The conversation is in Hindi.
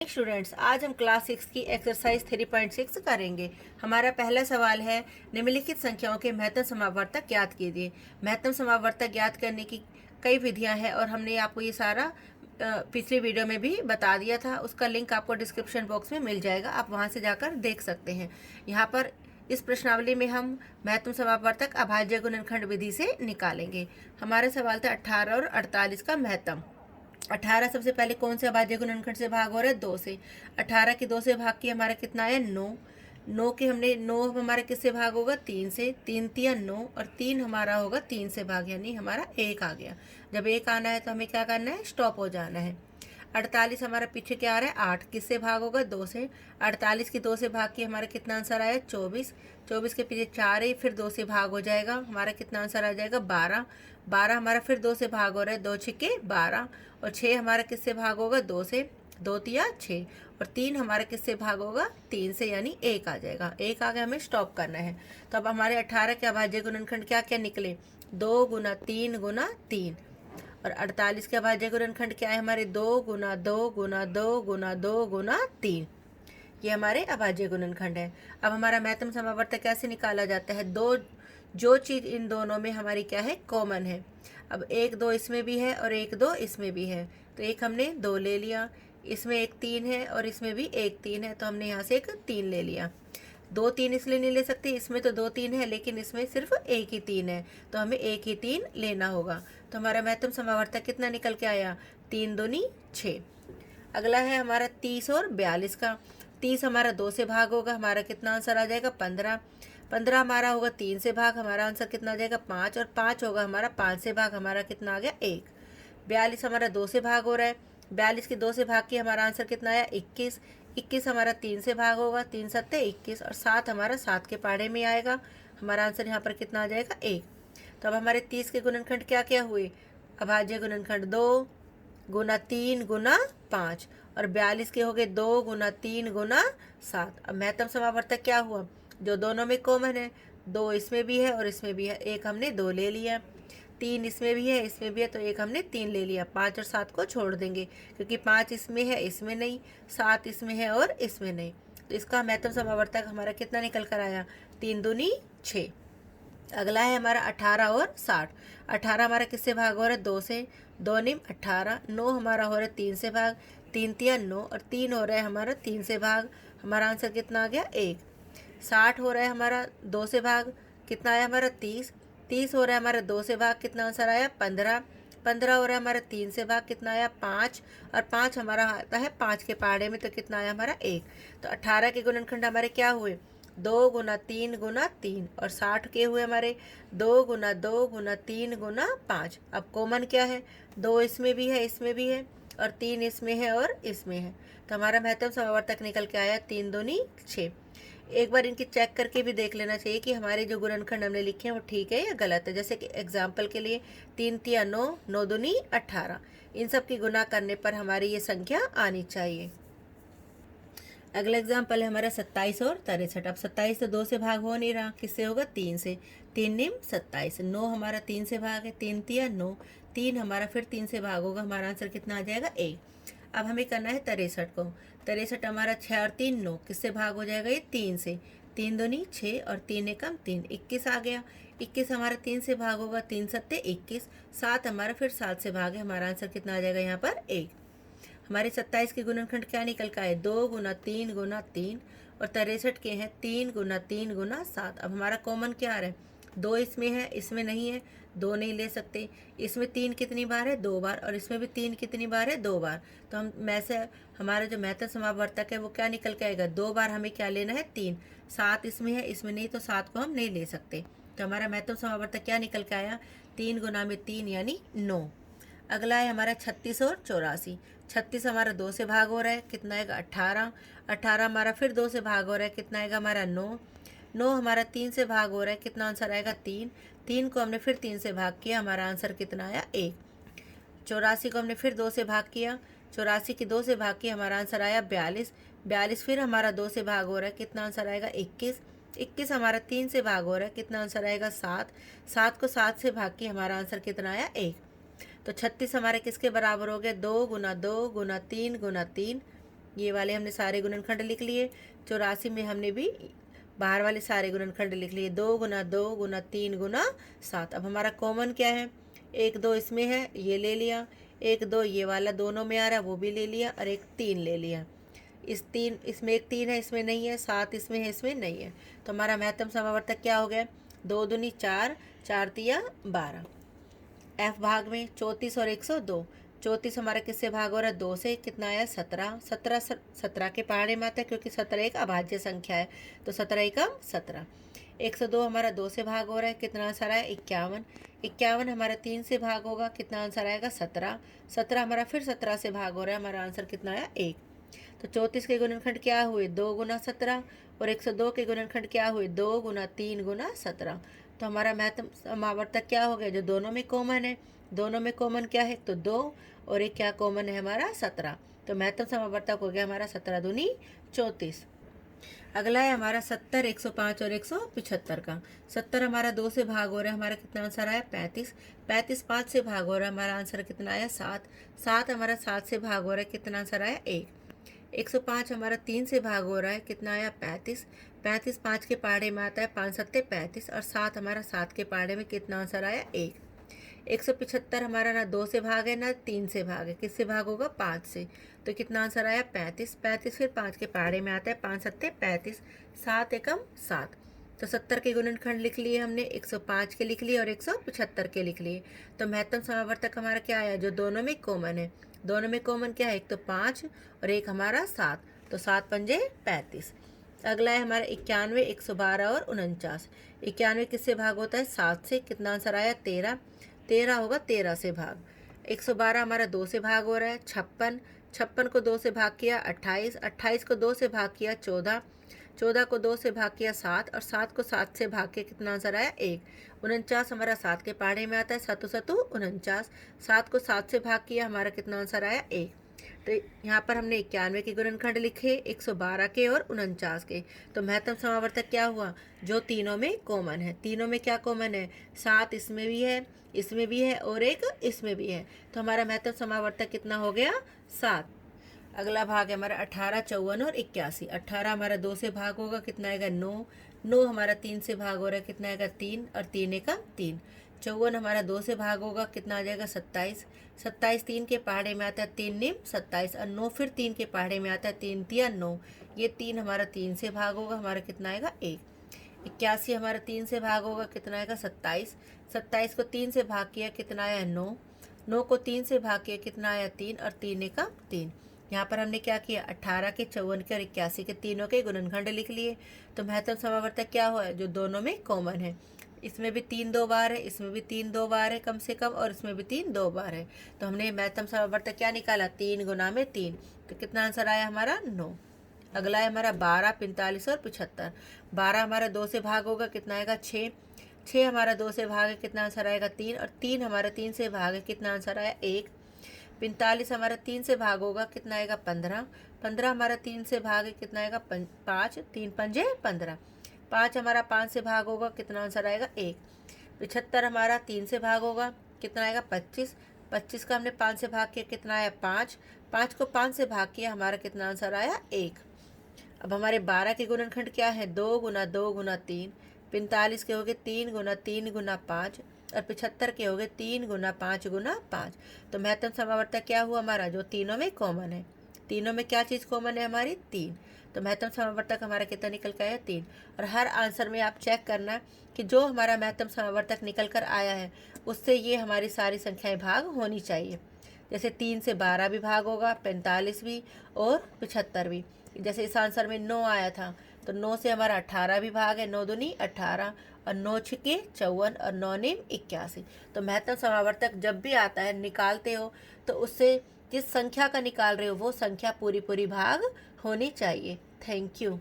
स्टूडेंट्स, आज हम क्लास 6 की एक्सरसाइज 3.6 करेंगे। हमारा पहला सवाल है, निम्नलिखित संख्याओं के महत्तम समावर्तक ज्ञात कीजिए। महत्तम समावर्तक ज्ञात करने की कई विधियां हैं और हमने आपको ये सारा पिछली वीडियो में भी बता दिया था। उसका लिंक आपको डिस्क्रिप्शन बॉक्स में मिल जाएगा, आप वहां से जाकर देख सकते हैं। यहाँ पर इस प्रश्नावली में हम महत्तम समावर्तक अभाज्य गुणनखंड विधि से निकालेंगे। हमारा सवाल था 18 और 48 का महत्तम। 18 सबसे पहले कौन से अभाज्य गुणनखंड से भाग हो रहा है? 2 से। 18 के 2 से भाग किया हमारा कितना आया? 9। 9 के हमने 9 हमारा किससे भाग होगा? 3 से। 3 तिया 9 और 3 हमारा होगा 3 से भाग, यानी हमारा 1 आ गया। जब 1 आना है तो हमें क्या करना है? स्टॉप हो जाना है। 48 हमारा पीछे क्या आ रहा है? 8 किससे भाग होगा? 2 से। 48 के 2 से भाग के हमारा कितना आंसर आया? 24। 24 के पीछे 4 है, फिर 2 से भाग हो जाएगा, हमारा कितना आंसर आ जाएगा? 12। 12 हमारा फिर 2 से भाग हो रहा है, 2 छिक्के 12। और 6 हमारा किससे भाग होगा? 2 से। 2 तिया 6 और 3 हमारा किससे भाग होगा? 3 से, यानी 1 आ जाएगा। 1 आ गया, हमें स्टॉप करना है। तो अब हमारे 18 के अभाज्य गुणनखंड क्या क्या निकले? 2 गुना 3 गुना 3। और 48 के अभाज्य गुणनखंड क्या है हमारे? 2 गुना 2 गुना 2 गुना 2 गुना 3। ये हमारे अभाज्य गुणनखंड है। अब हमारा महत्तम समावर्तक कैसे निकाला जाता है? दो जो चीज इन दोनों में हमारी क्या है? कॉमन है। अब 1 2 इसमें भी है और 1 2 इसमें भी है, तो एक हमने 2 ले लिया। इसमें एक 3 है और इसमें भी एक 3 है, तो हमने यहाँ से एक 3 ले लिया। 2 3 इसलिए नहीं ले सकते, इसमें तो 2 3 है लेकिन इसमें सिर्फ एक ही 3 है, तो हमें एक ही 3 लेना होगा। तो हमारा महत्तम समावर्तक कितना निकल के आया? 3 दूनी 6। अगला है हमारा 30 और 42 का। 30 हमारा 2 से भाग होगा, हमारा कितना आंसर आ जाएगा? 15। 15 हमारा होगा 3 से भाग, हमारा आंसर कितना आ जाएगा? 5। और 5 होगा हमारा 5 से भाग, हमारा कितना आ गया? 1। 42 हमारा 2 से भाग हो रहा है, 42 के 2 से भाग के हमारा आंसर कितना आया? 21। 21 हमारा 3 से भाग होगा, 3 सत्ते 21 और 7 हमारा 7 के पाढ़े में आएगा, हमारा आंसर यहाँ पर कितना आ जाएगा? 1। तो अब हमारे 30 के गुणनखंड क्या क्या हुए? अभाज्य गुणनखंड 2 गुना 3 गुना 5 और 42 के हो गए 2 गुना 3 गुना 7। अब महत्तम समावर्तक क्या हुआ? जो दोनों में कॉमन है, 2 इसमें भी है और इसमें भी है, एक हमने 2 ले लिया। 3 इसमें भी है, इसमें भी है, तो एक हमने 3 ले लिया। 5 और 7 को छोड़ देंगे क्योंकि 5 इसमें है, इसमें नहीं, 7 इसमें है और इसमें नहीं, तो इसका महत्तम समावर्तक हमारा कितना निकल कर आया? 3 दूनी 6। अगला है हमारा 18 और 60। 18 हमारा किससे भाग हो रहा है? 2 से। 2 निम 18। 9 हमारा हो रहा है 3 से भाग, 3 तिया 9 और 3 हो रहा है हमारा 3 से भाग, हमारा आंसर कितना आ गया? 1। 60 हो रहा है हमारा 2 से भाग, कितना आया हमारा? 30। 30 हो रहा है हमारा 2 से भाग, कितना आंसर आया? 15। 15 हो रहा है हमारा 3 से भाग, कितना आया? 5। और 5 हमारा आता है 5 के पहाड़े में, तो कितना आया हमारा? 1। तो 18 के गुणनखंड हमारे क्या हुए? 2 गुना 3 गुना 3 और 60 के हुए हमारे 2 गुना 2 गुना 3 गुना 5। अब कॉमन क्या है? 2 इसमें भी है, इसमें भी है और 3 इसमें है और इसमें है, तो हमारा महत्तम समावर्तक निकल के आया 3 दूनी 6। एक बार इनकी चेक करके भी देख लेना चाहिए कि हमारे जो गुणनखंड हमने लिखे हैं वो ठीक है या गलत है। जैसे कि एग्जाम्पल के लिए 3 तिया 9, 9 दूनी 18, इन सब की गुना करने पर हमारी ये संख्या आनी चाहिए। अगला एग्जाम्पल है हमारा 27 और 63। अब 27 तो 2 से भाग हो नहीं रहा, किससे होगा? 3 से। 3 निम 27। 9 हमारा 3 से भाग है, 3 तिया 9, 3 हमारा फिर 3 से भाग होगा, हमारा आंसर कितना आ जाएगा? 1। अब हमें करना है 63 को। 63 हमारा 6 और 3 9, किससे भाग हो जाएगा? ये 3 से। 3 दूनी 6 और 3 एकम 3, 21 आ गया। 21 हमारा 3 से भाग होगा, 3 सत्ते 21। 7 हमारा फिर 7 से भाग है, हमारा आंसर कितना आ जाएगा यहाँ पर? 1। हमारे 27 के गुणनखंड क्या निकल का है? 2 गुना 3 गुना 3 और 63 के हैं 3 गुना 3 गुना 7। अब हमारा कॉमन क्या आ रहा है? 2 इसमें है, इसमें नहीं है, 2 नहीं ले सकते। इसमें 3 कितनी बार है? 2 बार। और इसमें भी 3 कितनी बार है? 2 बार। तो हम में से हमारा जो महत्तम समावर्तक है वो क्या निकल के आएगा? 2 बार हमें क्या लेना है? 3। 7 इसमें है, इसमें नहीं, तो 7 को हम नहीं ले सकते। तो हमारा महत्तम समावर्तक क्या निकल के आया? 3 गुना में 3 यानी 9। अगला है हमारा 36 और 84। 36 हमारा 2 से भाग हो रहा है, कितना आएगा? 18। 18 हमारा फिर 2 से भाग हो रहा है, कितना आएगा हमारा? 9। 9 हमारा 3 से भाग हो रहा है, कितना आंसर आएगा? 3। 3 को हमने फिर 3 से भाग किया, हमारा आंसर कितना आया? 1। 84 को हमने फिर 2 से भाग किया, 84 की 2 से भाग किया, हमारा आंसर आया 42। 42 फिर हमारा 2 से भाग हो रहा है, कितना आंसर आएगा? 21। 21 हमारा 3 से भाग हो रहा है, कितना आंसर आएगा? 7। 7 को 7 से भाग किया, हमारा आंसर कितना आया? 1। तो 36 हमारे किसके बराबर हो गए? 2 गुना 2 गुना 3 गुना 3 ये वाले हमने सारे गुणनखंड लिख लिए। 84 में हमने भी बाहर वाले सारे गुणनखंड लिख लिए। 2 गुना 2 गुना 3 गुना 7। अब हमारा कॉमन क्या है? 1 2 इसमें है, ये ले लिया। 1 2 ये वाला दोनों में आ रहा है, वो भी ले लिया। और एक 3 ले लिया। इसमें एक 3 है, इसमें नहीं है। 7 इसमें है, इसमें नहीं है। तो हमारा महत्तम समावर्तक क्या हो गया? 2 दूनी 4, 4 तिया 12। एफ भाग में 34 और 102। 34 हमारा किससे भाग हो रहा है? 2 से। कितना आया? 17। 17 के पहाड़े में आता है, क्योंकि 17 एक अभाज्य संख्या है, तो 17 एकम 17। 102 हमारा 2 से भाग हो रहा है, कितना आंसर आया? 51। 51 हमारा 3 से भाग होगा, कितना आंसर आएगा? 17। 17 हमारा फिर 17 से भाग हो रहा है, हमारा आंसर कितना आया? 1। तो 34 के गुणनखंड क्या हुए? 2 गुना 17। और 102 के गुणनखंड क्या हुए? 2 गुना 3 गुना 17। तो हमारा महत्तम समावर्तक क्या हो गया? जो दोनों में कॉमन है। दोनों में कॉमन क्या है? तो 2, और एक क्या कॉमन है हमारा? 17। तो महत्तम समावर्तक हो गया हमारा 17 दूनी 34। अगला है हमारा 70, 105 और 175 का। 70 हमारा 2 से भाग हो रहा है, हमारा कितना आंसर आया? 35। 35 5 से भाग हो रहा है, हमारा आंसर कितना आया? 7। 7 हमारा 7 से भाग हो रहा है, कितना आंसर आया? 1। 105 हमारा 3 से भाग हो रहा है, कितना आया? 35। 35 5 के पहाड़े में आता है, 5 सत्ते 35। और 7 हमारा 7 के पहाड़े में कितना आंसर आया? 1। 175 हमारा ना 2 से भाग है ना 3 से भाग है, किससे भाग होगा? 5 से। तो कितना आंसर आया? 35। 35 फिर 5 के पहाड़े में आता है, 5 सत्ते 35। 7 एकम 7। तो 70 के गुणनखंड लिख लिए हमने, 105 के लिख लिए और 175 के लिख लिए। तो महत्तम समावर्तक हमारा क्या आया? जो दोनों में कॉमन है। दोनों में कॉमन क्या है? एक तो 5 और एक हमारा 7। तो 7 पंजे 35। अगला है हमारा 91, 112 और 49। 91 किससे भाग होता है? 7 से। कितना आंसर आया? 13। 13 होगा 13 से भाग। 112 हमारा 2 से भाग हो रहा है, 56। 56 को 2 से भाग किया 28। 28 को 2 से भाग किया 14। 14 को 2 से भाग किया 7। और 7 को 7 से भाग के कितना आंसर आया? 1। 49 हमारा 7 के पहाड़े में आता है, 7 7 49। 7 को 7 से भाग किया, हमारा कितना आंसर आया? 1। तो यहाँ पर हमने 91 के गुणनखंड लिखे, 112 के और 49 के। तो महत्तम समावर्तक क्या हुआ? जो तीनों में कॉमन है। तीनों में क्या कॉमन है? 7 इसमें भी है, इसमें भी है और एक इसमें भी है। तो हमारा महत्तम समावर्तक कितना हो गया? 7। अगला भाग है हमारा 18, 54 और 81। 18 हमारा 2 से भाग होगा, कितना आएगा? 9। 9 हमारा 3 से भाग हो रहा है, कितना आएगा? 3। और 3 एकम 3। 54 हमारा 2 से भाग होगा, कितना आ जाएगा? 27। 27 3 के पहाड़े में आता है, 3 निम 27। और 9 फिर 3 के पहाड़े में आता है, 3 तिया 9। ये 3 हमारा 3 से भाग होगा, हमारा कितना आएगा? 1। 81 हमारा 3 से भाग होगा, कितना आएगा? 27। 27 को 3 से भाग किया, कितना आया? 9। 9 को 3 से भाग किया, कितना आया? 3। और 3 एकम 3। यहाँ पर हमने क्या किया? 18 के, 54 के और 81 के तीनों के गुणनखंड लिख लिए। तो महत्तम समावर्तक क्या हुआ? जो दोनों में कॉमन है। इसमें भी 3 2 बार है, इसमें भी 3 2 बार है कम से कम, और इसमें भी 3 2 बार है। तो हमने महत्तम समावर्तक क्या निकाला? 3 गुना में 3। तो कितना आंसर आया हमारा? 9। अगला है हमारा 12, 45 और 75। 12 हमारा 2 से भाग होगा, कितना आएगा? 6। 6 हमारा 2 से भाग है, कितना आंसर आएगा? 3। और 3 हमारा 3 से भाग है, कितना आंसर आया? 1। 45 हमारा 3 से भाग होगा, कितना आएगा? 15। 15 हमारा 3 से भाग है, कितना आएगा? 5। 3 पंजे 15। 5 हमारा 5 से भाग होगा, कितना आंसर आएगा? 1। 75 हमारा 3 से भाग होगा, कितना आएगा? 25। 25 का हमने 5 से भाग किया, कितना आया? 5। 5 को 5 से भाग किया, हमारा कितना आंसर आया? 1। अब हमारे 12 के गुणनखंड क्या है? 2 गुना 2 गुना 3। 45 के हो गए 3 गुना 3 गुना 5। और 75 के हो गए 3 गुना 5 गुना 5। तो महत्तम समावर्तक क्या हुआ हमारा? जो तीनों में कॉमन है। तीनों में क्या चीज़ कॉमन है हमारी? 3। तो महत्तम समावर्तक हमारा कितना निकल के आया? 3। और हर आंसर में आप चेक करना कि जो हमारा महत्तम समावर्तक निकल कर आया है, उससे ये हमारी सारी संख्याएं भाग होनी चाहिए। जैसे 3 से 12 भी भाग होगा, 45 भी और 75 भी। जैसे इस आंसर में 9 आया था, तो 9 से हमारा 18 भी भाग है, 9 दूनी 18। और 9 छिके 54 और 9 निम 81। तो महत्तम समावर्तक जब भी आता है, निकालते हो, तो उससे जिस संख्या का निकाल रहे हो वो संख्या पूरी पूरी भाग होनी चाहिए। Thank you.